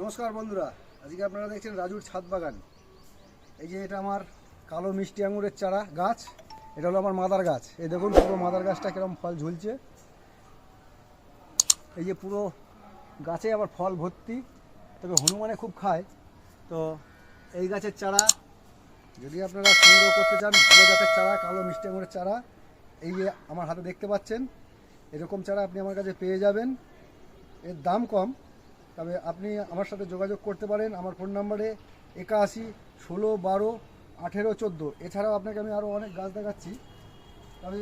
নমস্কার বন্ধুরা, আজকে আপনারা দেখছেন রাজুর ছাদ বাগান। এই যে এটা আমার কালো মিষ্টি আঙুরের চারা গাছ, এটা হলো আমার মাদার গাছ। এই দেখুন পুরো মাদার গাছটা কিরকম ফল ঝুলছে। এই যে পুরো গাছে আবার ফল ভর্তি, তবে হনুমানে খুব খায়। তো এই গাছের চারা যদি আপনারা সংগ্রহ করতে চান, ভালো গাছের চারা, কালো মিষ্টি আঙুরের চারা, এই যে আমার হাতে দেখতে পাচ্ছেন, এরকম চারা আপনি আমার কাছে পেয়ে যাবেন। এর দাম কম, তবে আপনি আমার সাথে যোগাযোগ করতে পারেন আমার ফোন নাম্বারে 81 16 12 18 14। এছাড়াও আপনাকে আমি আরও অনেক গাছ দেখাচ্ছি, তবে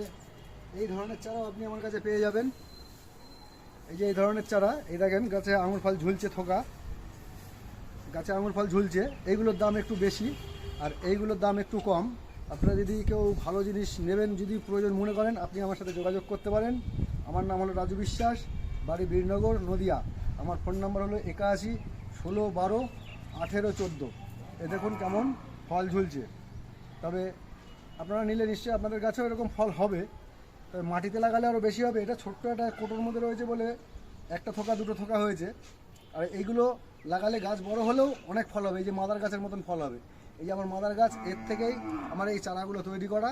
এই ধরনের চারাও আপনি আমার কাছে পেয়ে যাবেন। এই যে এই ধরনের চারা, এই দেখেন গাছে আঙুর ফল ঝুলছে, থোকা গাছে আঙুর ফল ঝুলছে। এইগুলোর দাম একটু বেশি আর এইগুলোর দাম একটু কম। আপনারা যদি কেউ ভালো জিনিস নেবেন, যদি প্রয়োজন মনে করেন, আপনি আমার সাথে যোগাযোগ করতে পারেন। আমার নাম হলো রাজু বিশ্বাস, বাড়ি বীরনগর, নদিয়া। আমার ফোন নাম্বার হলো 81 16 12 18 14। এ দেখুন কেমন ফল ঝুলছে। তবে আপনারা নিলে নিশ্চয়ই আপনাদের গাছেও এরকম ফল হবে, তবে মাটিতে লাগালে আরও বেশি হবে। এটা ছোট্ট একটা কোটোর মধ্যে রয়েছে বলে একটা থোকা দুটো থোকা হয়েছে, আর এইগুলো লাগালে গাছ বড় হলেও অনেক ফল হবে। এই যে মাদার গাছের মতন ফল হবে। এই যে আমার মাদার গাছ, এর থেকেই আমার এই চারাগুলো তৈরি করা।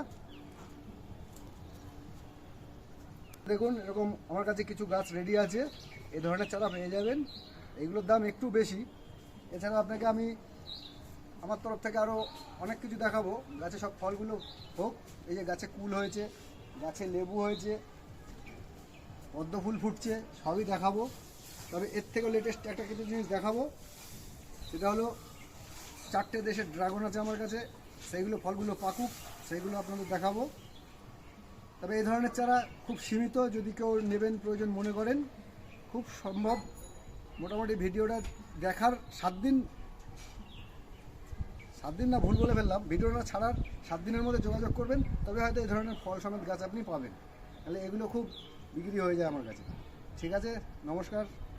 দেখুন এরকম আমার কাছে কিছু গাছ রেডি আছে, এই ধরনের চারা পেয়ে যাবেন। এইগুলোর দাম একটু বেশি। এছাড়া আপনাকে আমি আমার তরফ থেকে আরও অনেক কিছু দেখাবো। গাছে সব ফলগুলো হোক, এই যে গাছে কুল হয়েছে, গাছে লেবু হয়েছে, পদ্ম ফুল ফুটছে, সবই দেখাবো। তবে এর থেকেও লেটেস্ট একটা কিছু জিনিস দেখাবো, সেটা হলো 4টে দেশের ড্রাগন আছে আমার কাছে। সেইগুলো ফলগুলো পাকুক, সেইগুলো আপনাদের দেখাবো। তবে এই ধরনের চারা খুব সীমিত, যদি কেউ নেবেন প্রয়োজন মনে করেন, খুব সম্ভব মোটামুটি ভিডিওটা দেখার 7 দিন না, ভুল বলে ফেললাম, ভিডিওটা ছাড়ার 7 দিনের মধ্যে যোগাযোগ করবেন, তবে হয়তো এই ধরনের ফল সমেত গাছ আপনি পাবেন। তাহলে এগুলো খুব বিক্রি হয়ে যায় আমার কাছে। ঠিক আছে, নমস্কার।